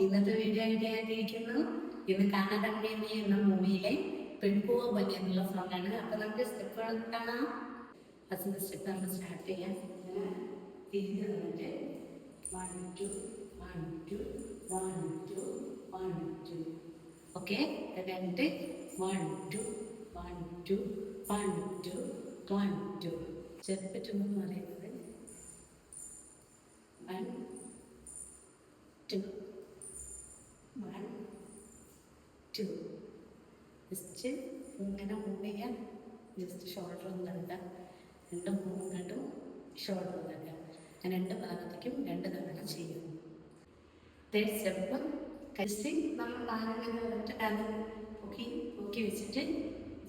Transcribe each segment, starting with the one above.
ഇന്നത്തെ വീഡിയോ ആയിട്ടിരിക്കുന്നു. ഇന്ന് കാണാതമ്മ എന്ന മൂവിയിലെ പെൺപൂവ പോലെ എന്നുള്ള സോങ്ങാണ്. അപ്പൊ നമുക്ക് സ്റ്റെപ്പുകൾ കാണാം. ഫസ്റ്റ് സ്റ്റെപ്പ് നമ്മൾ സ്റ്റാർട്ട് ചെയ്യാം. തിരിഞ്ഞ് നിന്നിട്ട് 1 2 1 2 1 2 1 2. ഓക്കെ, രണ്ട് 1 2 1 2 1 2 1 2. സ്റ്റെപ്പ് 2 എന്ന് പറയുന്നത് 1 2 1 2. ജസ്റ്റ് ഇങ്ങനെ മൂവ് ചെയ്യാം. ജസ്റ്റ് ഷോൾഡർ ഒന്ന് തട്ടുക, രണ്ട് മൂവ് കണ്ടും ഷോൾഡർ തട്ടുക. ഞാൻ രണ്ട് ഭാഗത്തേക്കും രണ്ട് തവണ ചെയ്യും. തേർഡ് സ്റ്റെപ്പ് ജസ്റ്റ് നമ്മൾ കാലിങ്ങനെ കാലം പൊക്കി വെച്ചിട്ട്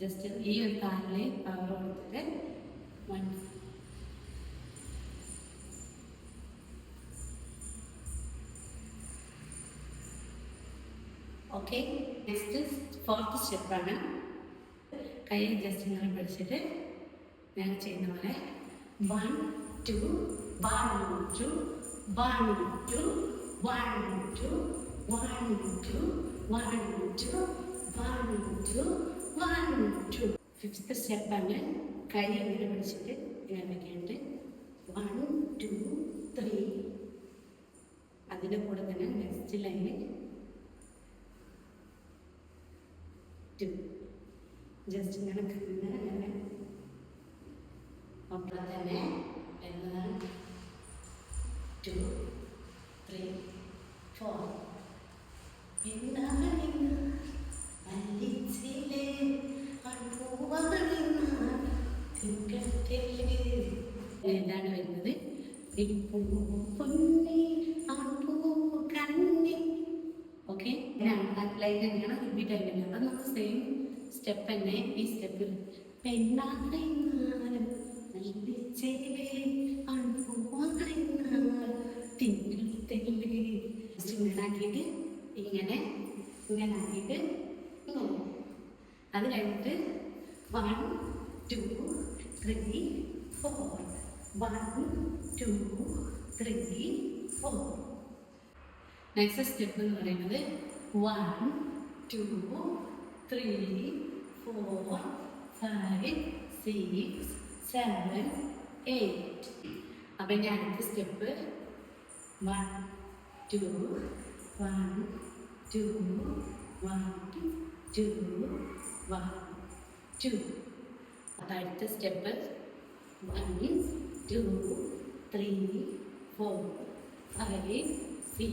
ജസ്റ്റ് ഈ ഒരു കാലിലെ പവർ കൊടുത്തിട്ട് 1 ഓക്കെ. നെക്സ്റ്റ് ഫോർത്ത് സ്റ്റെപ്പാണ്. കൈ ജസ്റ്റ് ഇങ്ങനെ പിടിച്ചിട്ട് ഞാൻ ചെയ്യുന്ന പോലെ 1 2 1 2 1 2 1 2 1 2 1 2 1 2 1 2. ഫിഫ്ത്ത് സ്റ്റെപ്പാണ്. കൈ ഇങ്ങനെ പിടിച്ചിട്ട് ഇങ്ങനെ വെക്കേണ്ടത് 1 2 3. അതിൻ്റെ കൂടെ തന്നെ നെക്സ്റ്റ് ലൈനിൽ 2. ജസ്റ്റ് ഇങ്ങനെ അങ്ങനെ ഒപ്പം തന്നെ എന്നതാണ് 2 3 4. എന്താണ് വരുന്നത്? ഓക്കെ, ലൈൻ തന്നെയാണ് റിപ്പീറ്റ് ആയിട്ട്. അപ്പം നമുക്ക് സെയിം സ്റ്റെപ്പ് തന്നെ ഈ സ്റ്റെപ്പിൽ ഇങ്ങനാക്കിയിട്ട് ഇങ്ങനെ ആക്കിയിട്ട് അത് കഴിഞ്ഞിട്ട് 1 2 3 4 1 2 3 4. നെക്സ്റ്റ് സ്റ്റെപ്പ് എന്ന് പറയുന്നത് 1 2 3 4 5 6 7 8. അപ്പം ഇനി അടുത്ത സ്റ്റെപ്പ് 1 2 1 2 1 2 1 2. അപ്പം അടുത്ത സ്റ്റെപ്പ് 1 2 3 4 5 6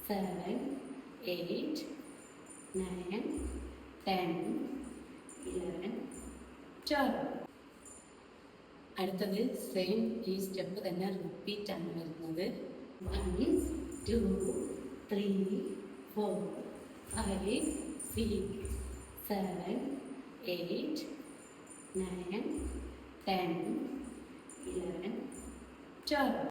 7 8 9 10 11 12. അടുത്തത് സെയിം ഈ സ്റ്റെപ്പ് തന്നെ റിപ്പീറ്റ് ആണ് വരുന്നത്. 1 2 3 4 5 6 7 8 9 10 11 12.